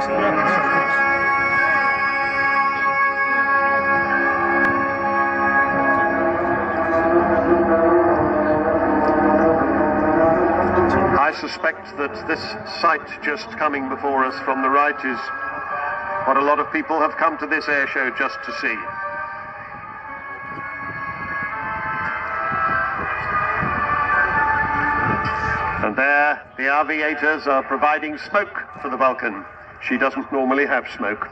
I suspect that this sight just coming before us from the right is what a lot of people have come to this air show just to see. And there, the aviators are providing smoke for the Vulcan. She doesn't normally have smoke.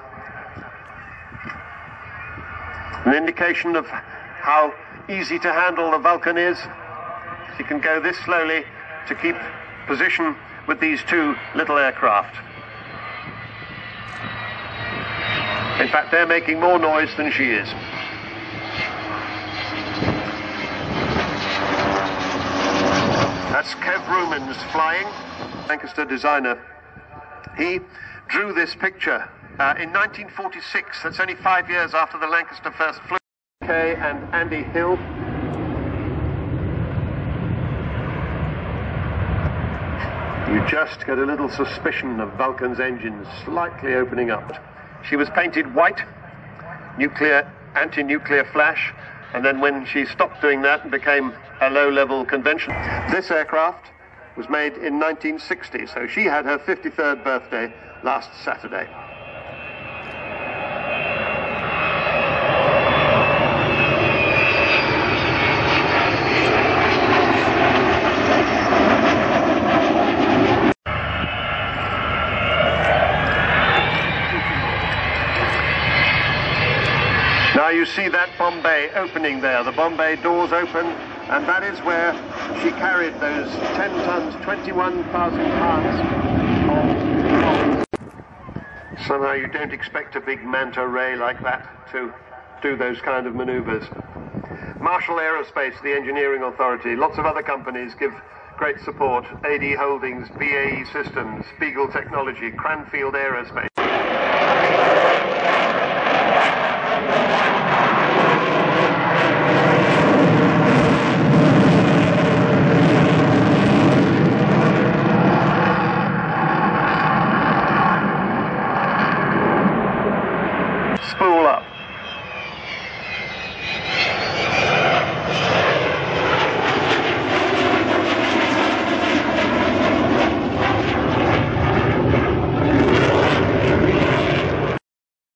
An indication of how easy to handle the Vulcan is. She can go this slowly to keep position with these two little aircraft. In fact, they're making more noise than she is. That's Kev Rumens flying, Lancaster designer. He drew this picture in 1946. That's only 5 years after the Lancaster first flew. Kay and Andy Hill. You just get a little suspicion of Vulcan's engines slightly opening up. She was painted white, nuclear, anti-nuclear flash, and then when she stopped doing that and became a low-level convention. This aircraft was made in 1960, so she had her 53rd birthday last Saturday. Now you see that bomb bay opening there, the bomb bay doors open, and that is where she carried those 10 tons, 21,000 pounds of bombs. Somehow you don't expect a big manta ray like that to do those kind of maneuvers. Marshall Aerospace, the engineering authority, lots of other companies give great support. AD Holdings, BAE Systems, Spiegel Technology, Cranfield Aerospace.